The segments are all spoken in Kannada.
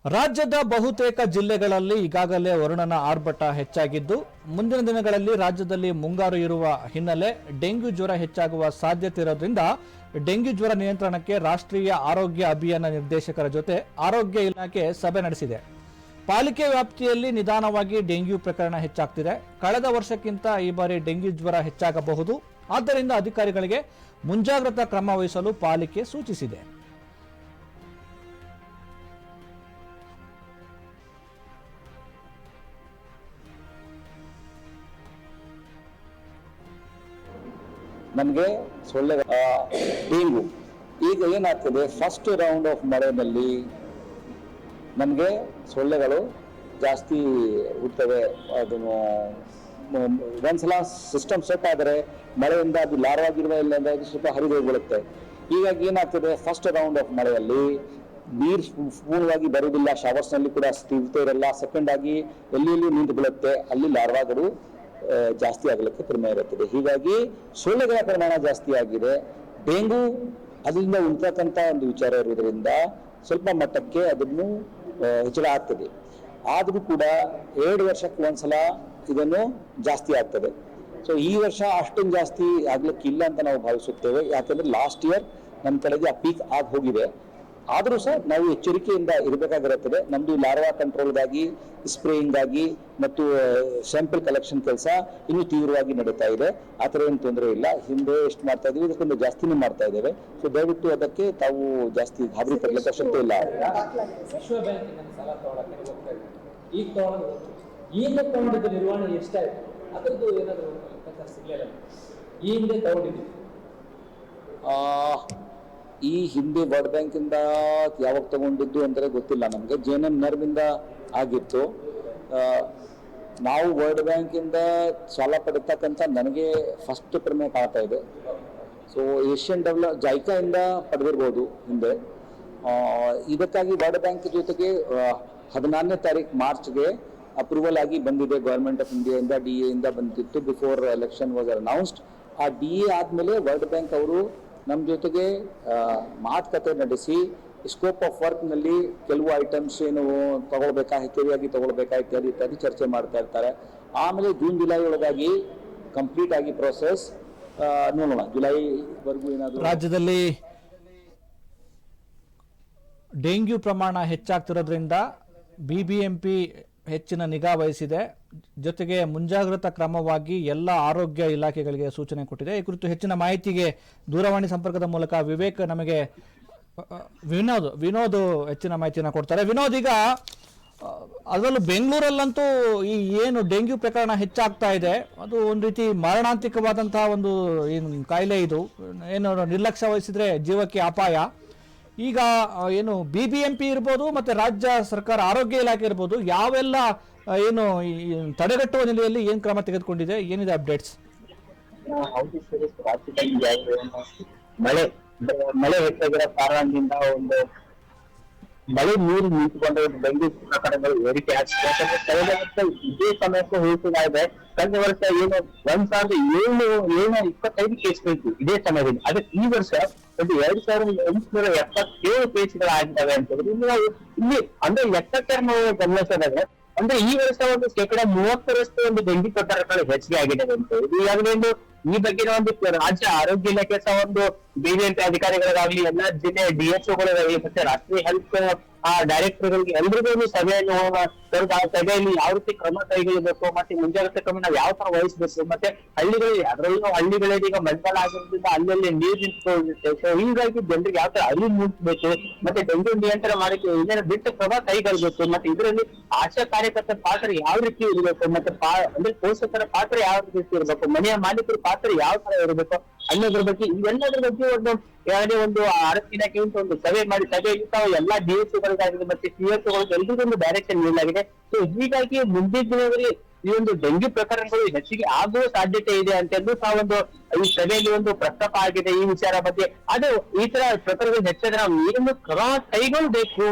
ರಾಜ್ಯದ ಬಹುತೇಕ ಜಿಲ್ಲೆಗಳಲ್ಲಿ ಈಗಾಗಲೇ ವರುಣನ ಆರ್ಭಟ ಹೆಚ್ಚಾಗಿದ್ದು ಮುಂದಿನ ದಿನಗಳಲ್ಲಿ ರಾಜ್ಯದಲ್ಲಿ ಮುಂಗಾರು ಇರುವ ಹಿನ್ನೆಲೆ ಡೆಂಗ್ಯೂ ಜ್ವರ ಹೆಚ್ಚಾಗುವ ಸಾಧ್ಯತೆ ಇರೋದ್ರಿಂದ ಡೆಂಗ್ಯೂ ಜ್ವರ ನಿಯಂತ್ರಣಕ್ಕೆ ರಾಷ್ಟ್ರೀಯ ಆರೋಗ್ಯ ಅಭಿಯಾನ ನಿರ್ದೇಶಕರ ಜೊತೆ ಆರೋಗ್ಯ ಇಲಾಖೆ ಸಭೆ ನಡೆಸಿದೆ. ಪಾಲಿಕೆ ವ್ಯಾಪ್ತಿಯಲ್ಲಿ ನಿಧಾನವಾಗಿ ಡೆಂಗ್ಯೂ ಪ್ರಕರಣ ಹೆಚ್ಚಾಗ್ತಿದೆ. ಕಳೆದ ವರ್ಷಕ್ಕಿಂತ ಈ ಬಾರಿ ಡೆಂಗ್ಯೂ ಜ್ವರ ಹೆಚ್ಚಾಗಬಹುದು. ಆದ್ದರಿಂದ ಅಧಿಕಾರಿಗಳಿಗೆ ಮುಂಜಾಗ್ರತಾ ಕ್ರಮ ವಹಿಸಲು ಪಾಲಿಕೆ ಸೂಚಿಸಿದೆ. ನಮಗೆ ಸೊಳ್ಳೆ ಡೆಂಗು ಈಗ ಏನಾಗ್ತದೆ, ಫಸ್ಟ್ ರೌಂಡ್ ಆಫ್ ಮಳೆಯಲ್ಲಿ ನಮಗೆ ಸೊಳ್ಳೆಗಳು ಜಾಸ್ತಿ ಹುಟ್ಟುತ್ತವೆ. ಅದನ್ನು ಒಂದ್ಸಲ ಸಿಸ್ಟಮ್ ಸೆಟ್ ಆದರೆ ಮಳೆಯಿಂದ ಅದು ಲಾರ್ವಾಗಿರುವ ಇಲ್ಲ ಅದು ಸ್ವಲ್ಪ ಹರಿದು ಹೋಗ್ಬಿಡುತ್ತೆ. ಹೀಗಾಗಿ ಏನಾಗ್ತದೆ, ಫಸ್ಟ್ ರೌಂಡ್ ಆಫ್ ಮಳೆಯಲ್ಲಿ ನೀರು ಪೂರ್ಣವಾಗಿ ಬರುವುದಿಲ್ಲ, ಶವರ್ಸ್ನಲ್ಲಿ ಕೂಡ ಸ್ಥಿರತೆ ಇರಲ್ಲ. ಸೆಕೆಂಡ್ ಆಗಿ ಎಲ್ಲಿ ನಿಂತು ಬೀಳುತ್ತೆ, ಅಲ್ಲಿ ಲಾರ್ವಾಗಳು ಜಾಸ್ತಿ ಆಗಲಿಕ್ಕೆ ಕಡಿಮೆ ಇರುತ್ತದೆ. ಹೀಗಾಗಿ ಸೊಳ್ಳೆಗಳ ಪ್ರಮಾಣ ಜಾಸ್ತಿ ಆಗಿದೆ. ಡೆಂಗು ಅದರಿಂದ ಉಂಟಾಗಂತ ಒಂದು ವಿಚಾರ ಇರುವುದರಿಂದ ಸ್ವಲ್ಪ ಮಟ್ಟಕ್ಕೆ ಅದನ್ನು ಹೆಚ್ಚಳ ಆಗ್ತದೆ. ಆದರೂ ಕೂಡ 2 ವರ್ಷಕ್ಕೆ ಒಂದ್ಸಲ ಇದನ್ನು ಜಾಸ್ತಿ ಆಗ್ತದೆ. ಸೊ ಈ ವರ್ಷ ಅಷ್ಟೊಂದು ಜಾಸ್ತಿ ಆಗ್ಲಿಕ್ಕಿಲ್ಲ ಅಂತ ನಾವು ಭಾವಿಸುತ್ತೇವೆ. ಯಾಕಂದ್ರೆ ಲಾಸ್ಟ್ ಇಯರ್ ನಮ್ಮ ಕಡೆಗೆ ಆ ಪೀಕ್ ಆಗಿ ಹೋಗಿದೆ. ಆದರೂ ಸಹ ನಾವು ಎಚ್ಚರಿಕೆಯಿಂದ ಇರಬೇಕಾಗಿರುತ್ತದೆ. ನಮ್ದು ಲಾರ್ವಾ ಕಂಟ್ರೋಲ್ಗಾಗಿ, ಸ್ಪ್ರೇಯಿಂಗ್ ಆಗಿ ಮತ್ತು ಸ್ಯಾಂಪಲ್ ಕಲೆಕ್ಷನ್ ಕೆಲಸ ಇನ್ನೂ ತೀವ್ರವಾಗಿ ನಡೀತಾ ಇದೆ. ಆ ಥರ ಏನು ತೊಂದರೆ ಇಲ್ಲ. ಹಿಂದೆ ಎಷ್ಟು ಮಾಡ್ತಾ ಇದ್ದೀವಿ ಇದಕ್ಕೊಂದು ಜಾಸ್ತಿನೂ ಮಾಡ್ತಾ ಇದ್ದೇವೆ. ಸೊ ದಯವಿಟ್ಟು ಅದಕ್ಕೆ ತಾವು ಜಾಸ್ತಿ ಗಾಬರಿ ಪಡಲಿಕ್ಕೆ ಶಕ್ತಿ ಇಲ್ಲ. ವಿಶ್ವ ಬ್ಯಾಂಕಿನ ಸಾಲ ಈಗ ತಗೊಂಡಿದ್ದು ನಿರ್ವಹಣೆ ಎಷ್ಟಾಯ್ತು ಅದರದ್ದು ಏನಾದರೂ ಸಿಗಲಿಲ್ಲ. ಈ ಹಿಂದೆ ತಗೊಂಡಿದ್ದೀವಿ. ಈ ಹಿಂದೆ ವರ್ಲ್ಡ್ ಬ್ಯಾಂಕಿಂದ ಯಾವಾಗ ತಗೊಂಡಿದ್ದು ಅಂದರೆ ಗೊತ್ತಿಲ್ಲ ನಮಗೆ. JNM ಇಂದ ಆಗಿತ್ತು. ನಾವು ವರ್ಲ್ಡ್ ಬ್ಯಾಂಕಿಂದ ಸಾಲ ಪಡಿತಕ್ಕಂಥ ನನಗೆ ಫಸ್ಟ್ ಪ್ರಮೇಯ ಕಾಣ್ತಾ ಇದೆ. ಸೊ ಏಷ್ಯನ್ ಜಾಯ್ಕಾ ಇಂದ ಪಡೆದಿರ್ಬೋದು ಹಿಂದೆ. ಇದಕ್ಕಾಗಿ ವರ್ಲ್ಡ್ ಬ್ಯಾಂಕ್ ಜೊತೆಗೆ 14ನೇ ತಾರೀಕು ಮಾರ್ಚ್ಗೆ ಅಪ್ರೂವಲ್ ಆಗಿ ಬಂದಿದೆ. ಗೌರ್ಮೆಂಟ್ ಆಫ್ ಇಂಡಿಯಾದಿಂದ DA ಇಂದ ಬಂದಿತ್ತು. Before election was announced. ಆ DA ಆದಮೇಲೆ ವರ್ಲ್ಡ್ ಬ್ಯಾಂಕ್ ಅವರು ನಮ್ಮ ಜೊತೆಗೆ ಮಾತುಕತೆ ನಡೆಸಿ ಸ್ಕೋಪ್ ಆಫ್ ವರ್ಕ್ನಲ್ಲಿ ಕೆಲವು ಐಟಮ್ಸ್ ಏನು ತಗೊಳ್ಬೇಕಾ, ಹೆಚ್ಚುವರಿಯಾಗಿ ತಗೊಳ್ಬೇಕಾ ಇತ್ಯಾದಿ ಚರ್ಚೆ ಮಾಡ್ತಾ ಇರ್ತಾರೆ. ಆಮೇಲೆ ಜೂನ್-ಜುಲೈ ಒಳಗಾಗಿ ಕಂಪ್ಲೀಟ್ ಆಗಿ ಪ್ರೋಸೆಸ್ ನೋಡೋಣ. ಜುಲೈವರೆಗೂ ಏನಾದರೂ ರಾಜ್ಯದಲ್ಲಿ ಡೆಂಗ್ಯೂ ಪ್ರಮಾಣ ಹೆಚ್ಚಾಗ್ತಿರೋದ್ರಿಂದ BBMP ಹೆಚ್ಚಿನ ನಿಗಾ ವಹಿಸಿದೆ. ಜೊತೆಗೆ ಮುಂಜಾಗ್ರತಾ ಕ್ರಮವಾಗಿ ಎಲ್ಲ ಆರೋಗ್ಯ ಇಲಾಖೆಗಳಿಗೆ ಸೂಚನೆ ಕೊಟ್ಟಿದೆ. ಈ ಕುರಿತು ಹೆಚ್ಚಿನ ಮಾಹಿತಿಗೆ ದೂರವಾಣಿ ಸಂಪರ್ಕದ ಮೂಲಕ ವಿವೇಕ್ ನಮಗೆ ವಿನೋದ್ ಹೆಚ್ಚಿನ ಮಾಹಿತಿಯನ್ನು ಕೊಡ್ತಾರೆ. ವಿನೋದ್, ಈಗ ಅದರಲ್ಲೂ ಬೆಂಗಳೂರಲ್ಲಂತೂ ಈ ಏನು ಡೆಂಗ್ಯೂ ಪ್ರಕರಣ ಹೆಚ್ಚಾಗ್ತಾ ಇದೆ, ಅದು ಒಂದು ರೀತಿ ಮಾರಣಾಂತಿಕವಾದಂತಹ ಒಂದು ಏನು ಕಾಯಿಲೆ. ಇದು ಏನು ನಿರ್ಲಕ್ಷ್ಯ ವಹಿಸಿದ್ರೆ ಜೀವಕ್ಕೆ ಅಪಾಯ. ಈಗ ಏನು BBMP ಇರ್ಬೋದು ಮತ್ತೆ ರಾಜ್ಯ ಸರ್ಕಾರ ಆರೋಗ್ಯ ಇಲಾಖೆ ಇರ್ಬೋದು, ಯಾವೆಲ್ಲ ಏನು ತಡೆಗಟ್ಟುವ ನೆಲೆಯಲ್ಲಿ ಏನು ಕ್ರಮ ತೆಗೆದುಕೊಂಡಿದೆ, ಏನಿದೆ ಅಪ್ಡೇಟ್ಸ್? ಮಳೆ ಹೆಚ್ಚಾಗಿರೋ ಕಾರಣದಿಂದ ಒಂದು ಮಳೆ ನೀರು ನಿಂತುಕೊಂಡು ಡೆಂಗ್ಯೂ ಪ್ರಕರಣಗಳು ಏರಿಕೆ ಆಗ್ತದೆ. ಕಳೆದ ವರ್ಷ ಇದೇ ಸಮಯಕ್ಕೆ ಹೋಲಿಸಲಾಗಿದೆ. ಕಳೆದ ವರ್ಷ ಏನು 1725 ಕೇಸ್ಗಳಿತ್ತು ಇದೇ ಸಮಯದಲ್ಲಿ. ಅದೇ ಈ ವರ್ಷ 2877 ಕೇಸ್ಗಳಾಗಿದ್ದಾವೆ ಅಂತ ಹೇಳಿದ್ರೆ ಇಲ್ಲಿ ಅಂದ್ರೆ ಎಷ್ಟಕ್ಕೆ ನಾವು ಗಮನಿಸೋದಾದ್ರೆ ಅಂದ್ರೆ ಈ ವರ್ಷ ಒಂದು 30% ಒಂದು ಡೆಂಗ್ಯೂ ಪ್ರಕರಣಗಳು ಹೆಚ್ಚಿಗೆ ಆಗಿದೆ ಅಂತ ಹೇಳಿ ಈಗಾಗಲೇ ಈ ಬಗ್ಗೆ ಒಂದು ರಾಜ್ಯ ಆರೋಗ್ಯ ಇಲಾಖೆ ಸಹ ಒಂದು BBMP ಅಧಿಕಾರಿಗಳಿಗಾಗ್ಲಿ, ಎಲ್ಲ ಜಿಲ್ಲೆ DHOಗಳಿಗಾಗಲಿ ಮತ್ತೆ ರಾಷ್ಟ್ರೀಯ ಹೆಲ್ತ್ ಡೈರೆಕ್ಟರ್ಗಳಿಗೆ ಎಲ್ರಿಗೂ ಒಂದು ಸಭೆಯನ್ನು ಆ ಸಭೆಯಲ್ಲಿ ಯಾವ ರೀತಿ ಕ್ರಮ ಕೈಗೊಳ್ಳಬೇಕು ಮತ್ತೆ ಮುಂಜಾಗ್ರತಾ ಕ್ರಮ ನಾವು ಯಾವ ತರ ವಹಿಸಬೇಕು. ಮತ್ತೆ ಹಳ್ಳಿಗಳಿಗೆ ಅದರಲ್ಲೂ ಹಳ್ಳಿಗಳಲ್ಲಿ ಈಗ ಮಳೆಗಾಲ ಆಗಿರೋದ್ರಿಂದ ಅಲ್ಲಲ್ಲಿ ನೀರು ನಿಂತ್ಕೊಳ್ಳುತ್ತೆ. ಸೊ ಹೀಗಾಗಿ ಜನರಿಗೆ ಯಾವ ತರ ಅರಿವು ಮೂಡಿಸಬೇಕು ಮತ್ತೆ ಡೆಂಗ್ಯೂ ನಿಯಂತ್ರಣ ಮಾಡಕ್ಕೆ ಇದರ ದಿಟ್ಟ ಕ್ರಮ ಕೈಗೊಳ್ಳಬೇಕು. ಮತ್ತೆ ಇದರಲ್ಲಿ ಆಶಾ ಕಾರ್ಯಕರ್ತರ ಪಾತ್ರ ಯಾವ ರೀತಿ ಇರಬೇಕು, ಮತ್ತೆ ಅಂದ್ರೆ ಪೋಷಕರ ಪಾತ್ರ ಯಾವ ರೀತಿ ಇರಬೇಕು, ಮನೆಯ ಮಾಲೀಕರ ಪಾತ್ರ ಯಾವ ತರ ಇರಬೇಕು ಅನ್ನೋದ್ರ ಬಗ್ಗೆ ಇವೆಲ್ಲದ್ರ ಬಗ್ಗೆ ಯಾವುದೇ ಒಂದು ಆರೋಗ್ಯ ಇಲಾಖೆ ಒಂದು ಸಭೆ ಮಾಡಿ ಎಲ್ಲಾ DHOಗಳಿಗಾಗಿದೆ ಮತ್ತೆ CHOಗಳಿಗೆ ಎಲ್ರಿಗೂ ಒಂದು ಡೈರೆಕ್ಷನ್ ನೀಡಲಾಗಿದೆ. ಸೊ ಹೀಗಾಗಿ ಮುಂದಿನ ದಿನದಲ್ಲಿ ಈ ಒಂದು ಡೆಂಗ್ಯೂ ಪ್ರಕರಣಗಳು ಹೆಚ್ಚಿಗೆ ಆಗುವ ಸಾಧ್ಯತೆ ಇದೆ ಅಂತ ಸಹ ಒಂದು ಈ ಸಭೆಯಲ್ಲಿ ಒಂದು ಪ್ರಸ್ತಾಪ ಆಗಿದೆ ಈ ವಿಚಾರ ಬಗ್ಗೆ. ಅದು ಈ ತರ ಪ್ರಕರಣಗಳು ಹೆಚ್ಚಾದ್ರೆ ನಾವು ಏನು ಕ್ರಮ ಕೈಗೊಳ್ಳಬೇಕು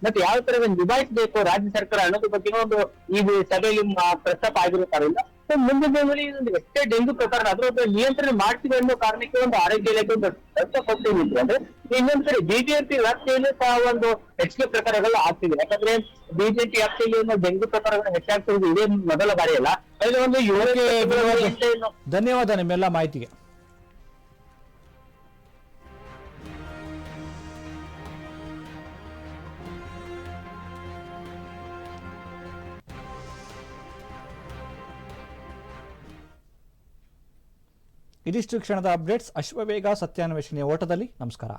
ಮತ್ತೆ ಯಾವ ತರ ನಿಭಾಯಿಸಬೇಕು ರಾಜ್ಯ ಸರ್ಕಾರ ಅನ್ನೋದ್ರ ಬಗ್ಗೆ ಒಂದು ಈ ಸಭೆಯಲ್ಲಿ ಪ್ರಸ್ತಾಪ ಆಗಿರುತ್ತಾರಲ್ಲ. ಮುಂದಿನ ದಿನಗಳಲ್ಲಿ ಇದೊಂದು ಎಷ್ಟೇ ಡೆಂಗು ಪ್ರಕರಣ ಅದರ ನಿಯಂತ್ರಣ ಮಾಡ್ತೀವಿ ಅನ್ನೋ ಕಾರಣಕ್ಕೆ ಒಂದು ಆರೋಗ್ಯ ಇಲಾಖೆ ಒಂದು ಕೊಟ್ಟಿದ್ರು. ಅಂದ್ರೆ ಇನ್ನೊಂದ್ ಕಡೆ ಬಿಜೆಪಿ ವ್ಯಾಪ್ತಿಯಲ್ಲಿ ಸಹ ಒಂದು ಹೆಚ್ಚಿಗೆ ಪ್ರಕರಣಗಳು ಆಗ್ತಿದೆ. ಯಾಕಂದ್ರೆ ಬಿಜೆಪಿ ವ್ಯಾಪ್ತಿಯಲ್ಲಿ ಡೆಂಗು ಪ್ರಕರಣಗಳು ಹೆಚ್ಚಾಗ್ತಿರೋದು ಇದೇ ಮೊದಲ ಬಾರಿ ಅಲ್ಲ. ಅಲ್ಲಿ ಒಂದು ಧನ್ಯವಾದ ನಿಮ್ಮೆಲ್ಲ ಮಾಹಿತಿಗೆ. ಇದಿಷ್ಟು ಕ್ಷಣದ ಅಪ್ಡೇಟ್ಸ್. ಅಶ್ವವೇಗ ಸತ್ಯಾನ್ವೇಷಣೆಯ ಓಟದಲ್ಲಿ. ನಮಸ್ಕಾರ.